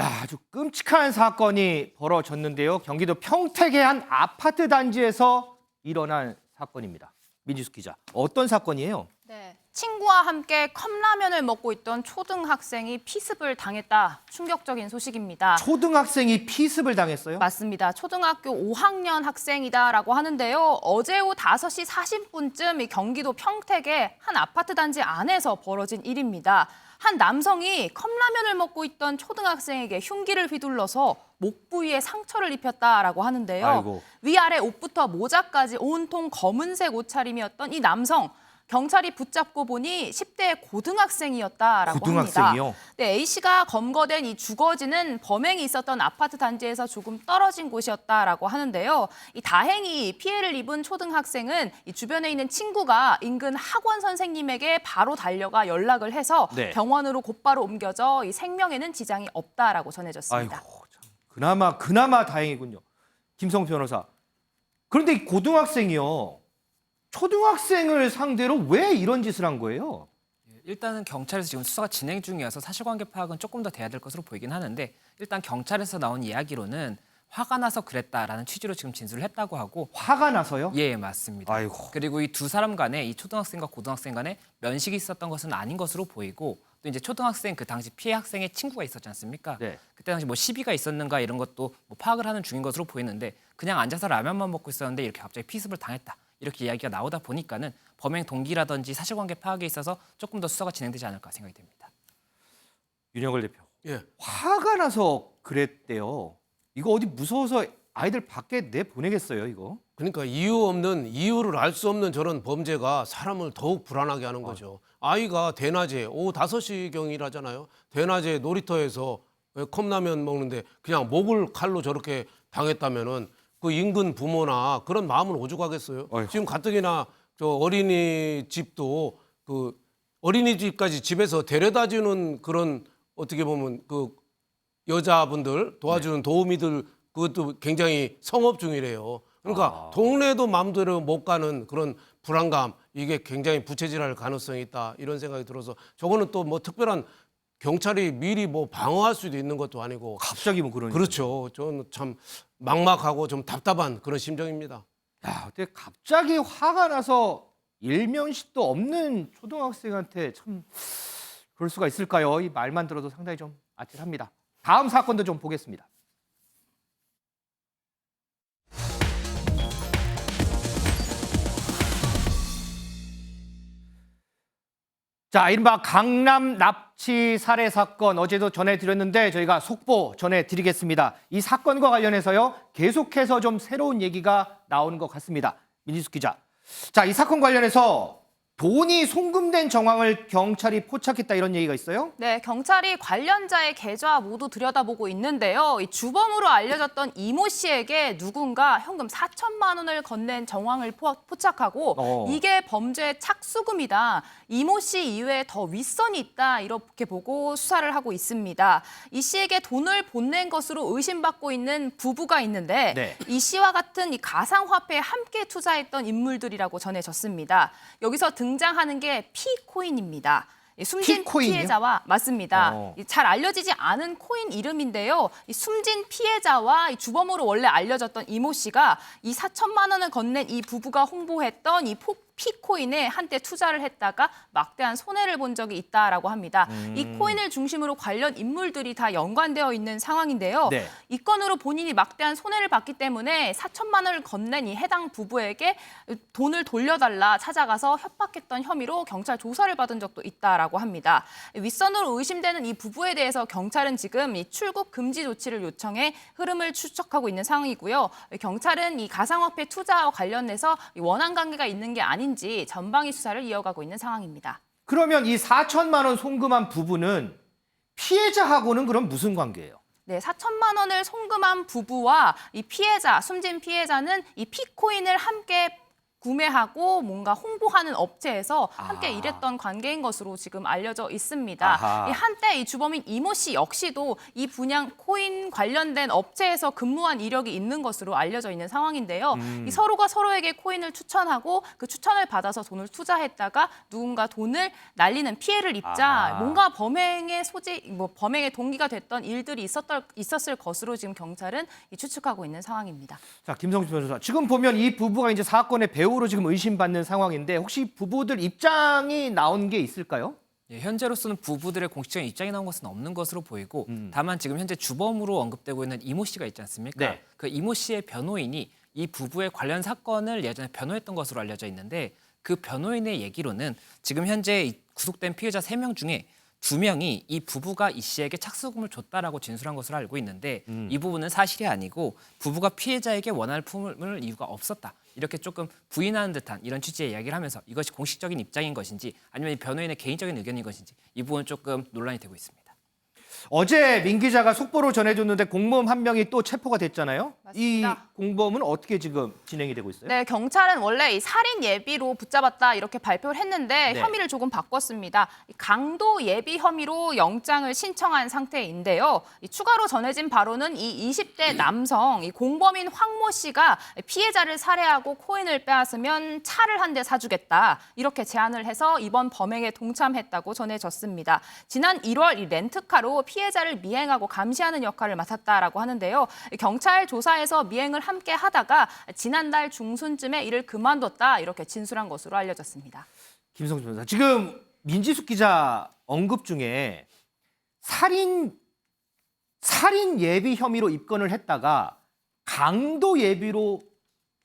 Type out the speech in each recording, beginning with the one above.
야, 아주 끔찍한 사건이 벌어졌는데요. 경기도 평택의 한 아파트 단지에서 일어난 사건입니다. 민지숙 기자, 어떤 사건이에요? 네, 친구와 함께 컵라면을 먹고 있던 초등학생이 피습을 당했다. 충격적인 소식입니다. 초등학생이 피습을 당했어요? 맞습니다. 초등학교 5학년 학생이다라고 하는데요. 어제 오후 5시 40분쯤 이 경기도 평택의 한 아파트 단지 안에서 벌어진 일입니다. 한 남성이 컵라면을 먹고 있던 초등학생에게 흉기를 휘둘러서 목 부위에 상처를 입혔다라고 하는데요. 아이고. 위아래 옷부터 모자까지 온통 검은색 옷차림이었던 이 남성. 경찰이 붙잡고 보니 10대 고등학생이었다라고 고등학생이요? 합니다. 네, A씨가 검거된 이 주거지는 범행이 있었던 아파트 단지에서 조금 떨어진 곳이었다라고 하는데요. 이 다행히 피해를 입은 초등학생은 이 주변에 있는 친구가 인근 학원 선생님에게 바로 달려가 연락을 해서 네. 병원으로 곧바로 옮겨져 이 생명에는 지장이 없다라고 전해졌습니다. 아이고, 참, 그나마 다행이군요. 김성 변호사. 그런데 이 고등학생이요. 초등학생을 상대로 왜 이런 짓을 한 거예요? 일단은 경찰에서 지금 수사가 진행 중이어서 사실관계 파악은 조금 더 돼야 될 것으로 보이긴 하는데 일단 경찰에서 나온 이야기로는 화가 나서 그랬다라는 취지로 지금 진술을 했다고 하고 화가 나서요? 예, 맞습니다. 아이고. 그리고 이 두 사람 간에 이 초등학생과 고등학생 간에 면식이 있었던 것은 아닌 것으로 보이고 또 이제 초등학생 그 당시 피해 학생의 친구가 있었지 않습니까? 네. 그때 당시 뭐 시비가 있었는가 이런 것도 뭐 파악을 하는 중인 것으로 보이는데 그냥 앉아서 라면만 먹고 있었는데 이렇게 갑자기 피습을 당했다. 이렇게 이야기가 나오다 보니까는 범행 동기라든지 사실관계 파악에 있어서 조금 더 수사가 진행되지 않을까 생각이 됩니다. 윤영걸 대표. 예. 화가 나서 그랬대요. 이거 어디 무서워서 아이들 밖에 내보내겠어요, 이거? 그러니까 이유를 알 수 없는 저런 범죄가 사람을 더욱 불안하게 하는 거죠. 아이가 대낮에 오후 5시경이라잖아요. 대낮에 놀이터에서 컵라면 먹는데 그냥 목을 칼로 저렇게 당했다면은 그 인근 부모나 그런 마음은 오죽하겠어요. 어휴. 지금 가뜩이나 저 어린이집도 그 어린이집까지 집에서 데려다주는 그런 어떻게 보면 그 여자분들 도와주는 도우미들 그것도 굉장히 성업 중이래요. 그러니까 동네도 마음대로 못 가는 그런 불안감 이게 굉장히 부채질할 가능성이 있다 이런 생각이 들어서 저거는 또 뭐 특별한 경찰이 미리 뭐 방어할 수도 있는 것도 아니고 갑자기 뭐 그런. 그렇죠. 저는 참 막막하고 좀 답답한 그런 심정입니다. 야, 근데 갑자기 화가 나서 일면식도 없는 초등학생한테 참 그럴 수가 있을까요? 이 말만 들어도 상당히 좀 아찔합니다. 다음 사건도 좀 보겠습니다. 자, 이른바 강남 납치 살해 사건 어제도 전해드렸는데 저희가 속보 전해드리겠습니다. 이 사건과 관련해서요 계속해서 좀 새로운 얘기가 나오는 것 같습니다. 민지숙 기자. 자, 이 사건 관련해서 돈이 송금된 정황을 경찰이 포착했다 이런 얘기가 있어요? 네, 경찰이 관련자의 계좌 모두 들여다보고 있는데요. 이 주범으로 알려졌던 이모 씨에게 누군가 현금 4천만 원을 건넨 정황을 포착하고 이게 범죄 착수금이다. 이모 씨 이외에 더 윗선이 있다. 이렇게 보고 수사를 하고 있습니다. 이 씨에게 돈을 보낸 것으로 의심받고 있는 부부가 있는데 네. 이 씨와 같은 이 가상화폐에 함께 투자했던 인물들이라고 전해졌습니다. 여기서 등장하는 게 피코인입니다. 숨진 피코인이요? 피해자와 맞습니다. 어. 잘 알려지지 않은 코인 이름인데요. 이 숨진 피해자와 이 주범으로 원래 알려졌던 이모 씨가 이 4천만 원을 건넨 이 부부가 홍보했던 이 피코인에 한때 투자를 했다가 막대한 손해를 본 적이 있다라고 합니다. 이 코인을 중심으로 관련 인물들이 다 연관되어 있는 상황인데요. 네. 이 건으로 본인이 막대한 손해를 봤기 때문에 4천만 원을 건넨 이 해당 부부에게 돈을 돌려달라 찾아가서 협박했던 혐의로 경찰 조사를 받은 적도 있다라고 합니다. 윗선으로 의심되는 이 부부에 대해서 경찰은 지금 이 출국 금지 조치를 요청해 흐름을 추적하고 있는 상황이고요. 경찰은 이 가상화폐 투자와 관련해서 원한 관계가 있는 게 아닌지 전방위 수사를 이어가고 있는 상황입니다. 그러면 이 4천만 원 송금한 부부는 피해자하고는 그럼 무슨 관계예요? 네, 4천만 원을 송금한 부부와 이 피해자, 숨진 피해자는 이 피코인을 함께 구매하고 뭔가 홍보하는 업체에서 함께 아. 일했던 관계인 것으로 지금 알려져 있습니다. 아하. 이 한때 이 주범인 이모 씨 역시도 이 분양 코인 관련된 업체에서 근무한 이력이 있는 것으로 알려져 있는 상황인데요. 이 서로가 서로에게 코인을 추천하고 그 추천을 받아서 돈을 투자했다가 누군가 돈을 날리는 피해를 입자 아하. 뭔가 범행의 범행의 동기가 됐던 일들이 있었을 것으로 지금 경찰은 추측하고 있는 상황입니다. 자, 김성주 변호사. 지금 보면 이 부부가 이제 사건의 배우로 지금 의심받는 상황인데 혹시 부부들 입장이 나온 게 있을까요? 예, 현재로서는 부부들의 공식적인 입장이 나온 것은 없는 것으로 보이고 다만 지금 현재 주범으로 언급되고 있는 이모 씨가 있지 않습니까? 네. 그 이모 씨의 변호인이 이 부부의 관련 사건을 예전에 변호했던 것으로 알려져 있는데 그 변호인의 얘기로는 지금 현재 이 구속된 피해자 3명 중에 2명이 이 부부가 이 씨에게 착수금을 줬다라고 진술한 것으로 알고 있는데 이 부분은 사실이 아니고 부부가 피해자에게 원한을 품을 이유가 없었다. 이렇게 조금 부인하는 듯한 이런 취지의 이야기를 하면서 이것이 공식적인 입장인 것인지 아니면 이 변호인의 개인적인 의견인 것인지 이 부분은 조금 논란이 되고 있습니다. 어제 민 기자가 속보로 전해줬는데 공범 한 명이 또 체포가 됐잖아요. 맞습니다. 이 공범은 어떻게 지금 진행이 되고 있어요? 네, 경찰은 원래 이 살인 예비로 붙잡았다 이렇게 발표를 했는데 네. 혐의를 조금 바꿨습니다. 이 강도 예비 혐의로 영장을 신청한 상태인데요. 이 추가로 전해진 바로는 이 20대 남성, 이 공범인 황모 씨가 피해자를 살해하고 코인을 빼앗으면 차를 한 대 사주겠다 이렇게 제안을 해서 이번 범행에 동참했다고 전해졌습니다. 지난 1월 이 렌트카로 피해자를 미행하고 감시하는 역할을 맡았다라고 하는데요. 경찰 조사에서 미행을 함께 하다가 지난달 중순쯤에 일을 그만뒀다 이렇게 진술한 것으로 알려졌습니다. 김성주 변호사. 지금 민지숙 기자 언급 중에 살인 예비 혐의로 입건을 했다가 강도 예비로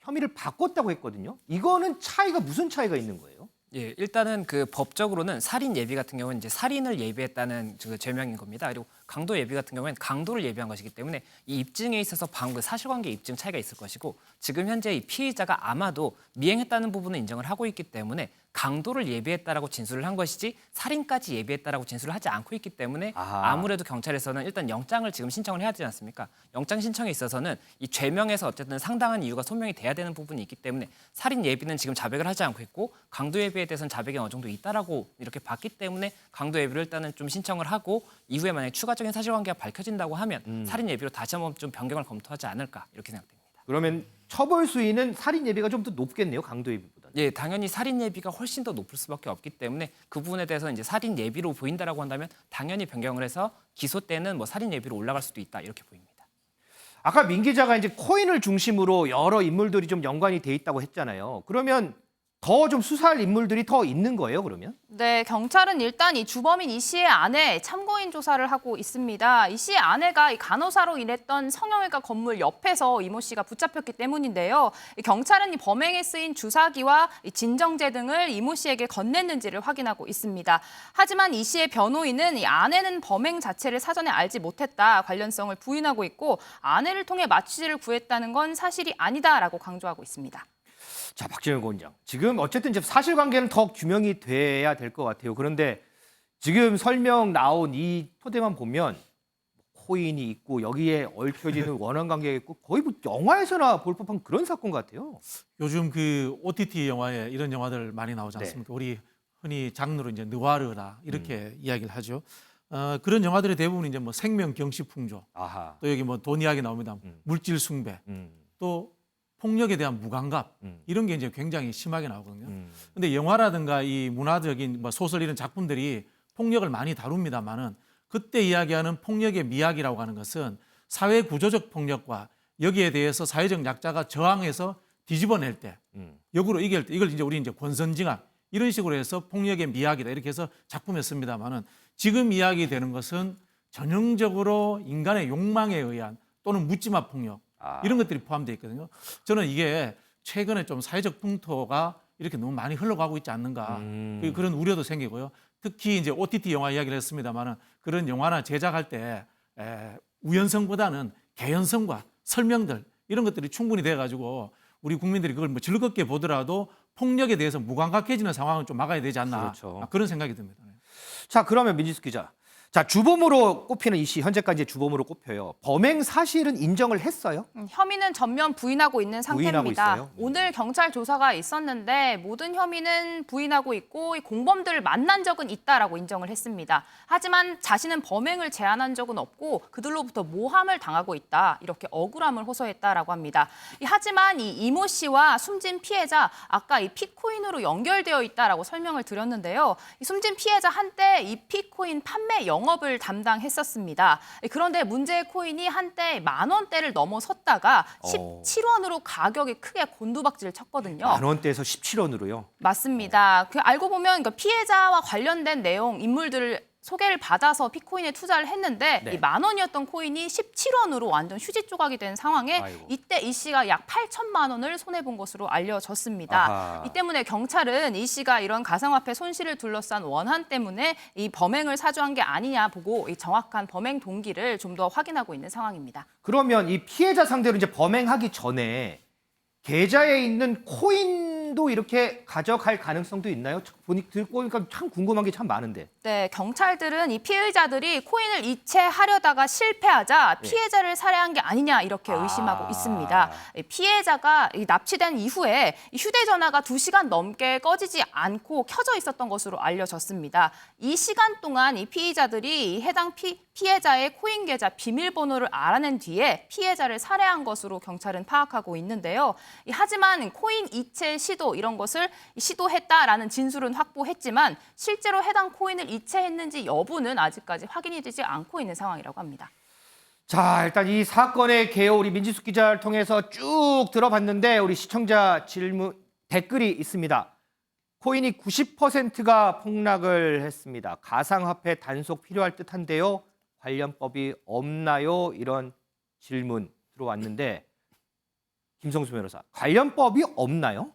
혐의를 바꿨다고 했거든요. 이거는 무슨 차이가 있는 거예요? 예, 일단은 그 법적으로는 살인 예비 같은 경우는 이제 살인을 예비했다는 그 죄명인 겁니다. 그리고 강도 예비 같은 경우에는 강도를 예비한 것이기 때문에 이 입증에 있어서 방금 사실관계 입증 차이가 있을 것이고 지금 현재 이 피의자가 아마도 미행했다는 부분을 인정을 하고 있기 때문에 강도를 예비했다라고 진술을 한 것이지 살인까지 예비했다라고 진술을 하지 않고 있기 때문에 아하. 아무래도 경찰에서는 일단 영장을 지금 신청을 해야 되지 않습니까? 영장 신청에 있어서는 이 죄명에서 어쨌든 상당한 이유가 소명이 돼야 되는 부분이 있기 때문에 살인 예비는 지금 자백을 하지 않고 있고 강도 예비에 대해서는 자백이 어느 정도 있다라고 이렇게 봤기 때문에 강도 예비를 일단은 좀 신청을 하고 이후에 만약에 추가적인 사실관계가 밝혀진다고 하면 살인 예비로 다시 한번 좀 변경을 검토하지 않을까 이렇게 생각됩니다. 그러면 처벌 수위는 살인 예비가 좀 더 높겠네요. 강도 예비보다. 예, 당연히 살인 예비가 훨씬 더 높을 수밖에 없기 때문에 그 부분에 대해서 이제 살인 예비로 보인다라고 한다면 당연히 변경을 해서 기소 때는 뭐 살인 예비로 올라갈 수도 있다 이렇게 보입니다. 아까 민 기자가 이제 코인을 중심으로 여러 인물들이 좀 연관이 돼 있다고 했잖아요. 그러면 더 좀 수사할 인물들이 더 있는 거예요, 그러면? 네, 경찰은 일단 이 주범인 이 씨의 아내 참고인 조사를 하고 있습니다. 이 씨의 아내가 이 간호사로 일했던 성형외과 건물 옆에서 이모 씨가 붙잡혔기 때문인데요. 이 경찰은 이 범행에 쓰인 주사기와 이 진정제 등을 이모 씨에게 건넸는지를 확인하고 있습니다. 하지만 이 씨의 변호인은 이 아내는 범행 자체를 사전에 알지 못했다 관련성을 부인하고 있고 아내를 통해 마취제를 구했다는 건 사실이 아니다라고 강조하고 있습니다. 자, 박지원 고원장. 지금 어쨌든 이제 사실관계는 더 규명이 돼야 될 것 같아요. 그런데 지금 설명 나온 이 토대만 보면 코인이 있고 여기에 얽혀지는 원한관계가 있고 거의 뭐 영화에서나 볼 법한 그런 사건 같아요. 요즘 그 OTT 영화에 이런 영화들 많이 나오지 네. 않습니까? 우리 흔히 장르로 이제 느와르라 이렇게 이야기를 하죠. 그런 영화들의 대부분 이제 뭐 생명 경시 풍조, 아하. 또 여기 뭐 돈 이야기 나옵니다. 물질 숭배, 또 폭력에 대한 무감각 이런 게 이제 굉장히 심하게 나오거든요. 근데 영화라든가 이 문화적인 뭐 소설 이런 작품들이 폭력을 많이 다룹니다만은 그때 이야기하는 폭력의 미학이라고 하는 것은 사회 구조적 폭력과 여기에 대해서 사회적 약자가 저항해서 뒤집어낼 때, 역으로 이길 때 이걸 이제 우리 이제 권선징악 이런 식으로 해서 폭력의 미학이다 이렇게 해서 작품에 씁니다만은 지금 이야기되는 것은 전형적으로 인간의 욕망에 의한 또는 묻지마 폭력 이런 것들이 포함되어 있거든요. 저는 이게 최근에 좀 사회적 풍토가 이렇게 너무 많이 흘러가고 있지 않는가 그런 우려도 생기고요. 특히 이제 OTT 영화 이야기를 했습니다만은 그런 영화나 제작할 때 우연성보다는 개연성과 설명들 이런 것들이 충분히 돼가지고 우리 국민들이 그걸 뭐 즐겁게 보더라도 폭력에 대해서 무감각해지는 상황을 좀 막아야 되지 않나 그렇죠. 그런 생각이 듭니다. 자, 그러면 민지숙 기자. 자, 주범으로 꼽히는 이 씨 현재까지 주범으로 꼽혀요. 범행 사실은 인정을 했어요? 혐의는 전면 부인하고 있는 부인하고 상태입니다. 있어요? 오늘 경찰 조사가 있었는데 모든 혐의는 부인하고 있고 이 공범들을 만난 적은 있다라고 인정을 했습니다. 하지만 자신은 범행을 제안한 적은 없고 그들로부터 모함을 당하고 있다. 이렇게 억울함을 호소했다라고 합니다. 하지만 이 이모 씨와 숨진 피해자 아까 이 피코인으로 연결되어 있다라고 설명을 드렸는데요. 이 숨진 피해자 한때 이 피코인 판매 영업을 담당했었습니다. 그런데 문제의 코인이 한때 10,000원대를 넘어섰다가 17원으로 가격이 크게 곤두박질을 쳤거든요. 10,000원대에서 17원으로요. 맞습니다. 알고 보면 피해자와 관련된 내용, 인물들을 소개를 받아서 피코인에 투자를 했는데 네. 이 10,000원이었던 코인이 17원으로 완전 휴지 조각이 된 상황에 아이고. 이때 이 씨가 약 8천만 원을 손해본 것으로 알려졌습니다. 아하. 이 때문에 경찰은 이 씨가 이런 가상화폐 손실을 둘러싼 원한 때문에 이 범행을 사주한 게 아니냐 보고 이 정확한 범행 동기를 좀 더 확인하고 있는 상황입니다. 그러면 이 피해자 상대로 이제 범행하기 전에 계좌에 있는 코인도 이렇게 가져갈 가능성도 있나요? 듣고 보니까 참 궁금한 게 참 많은데. 네, 경찰들은 이 피해자들이 코인을 이체하려다가 실패하자 피해자를 살해한 게 아니냐 이렇게 의심하고 있습니다. 피해자가 납치된 이후에 이 휴대전화가 2시간 넘게 꺼지지 않고 켜져 있었던 것으로 알려졌습니다. 이 시간 동안 이 피의자들이 해당 피해자의 코인 계좌 비밀번호를 알아낸 뒤에 피해자를 살해한 것으로 경찰은 파악하고 있는데요. 하지만 코인 이체 시도 이런 것을 시도했다라는 진술은 확보했지만 실제로 해당 코인을 이체했는지 여부는 아직까지 확인이 되지 않고 있는 상황이라고 합니다. 자, 일단 이 사건의 개요 우리 민지숙 기자를 통해서 쭉 들어봤는데 우리 시청자 질문 댓글이 있습니다. 코인이 90%가 폭락을 했습니다. 가상화폐 단속 필요할 듯한데요. 관련법이 없나요? 이런 질문 들어왔는데 김성수 변호사, 관련법이 없나요?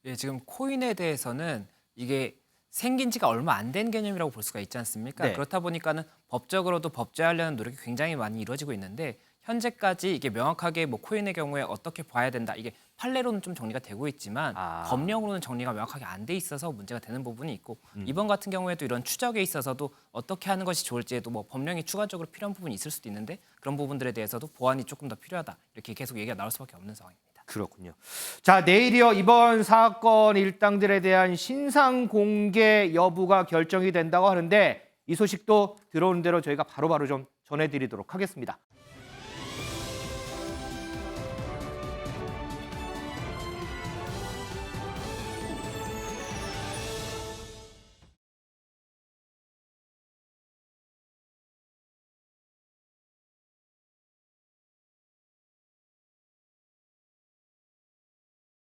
예, 지금 코인에 대해서는 이게 생긴 지가 얼마 안 된 개념이라고 볼 수가 있지 않습니까? 네. 그렇다 보니까는 법적으로도 법제화하려는 노력이 굉장히 많이 이루어지고 있는데 현재까지 이게 명확하게 뭐 코인의 경우에 어떻게 봐야 된다 이게 판례로는 좀 정리가 되고 있지만 법령으로는 정리가 명확하게 안 돼 있어서 문제가 되는 부분이 있고 이번 같은 경우에도 이런 추적에 있어서도 어떻게 하는 것이 좋을지에도 뭐 법령이 추가적으로 필요한 부분이 있을 수도 있는데 그런 부분들에 대해서도 보완이 조금 더 필요하다 이렇게 계속 얘기가 나올 수밖에 없는 상황입니다. 그렇군요. 자, 내일이요. 이번 사건 일당들에 대한 신상 공개 여부가 결정이 된다고 하는데 이 소식도 들어오는 대로 저희가 바로바로 좀 전해드리도록 하겠습니다.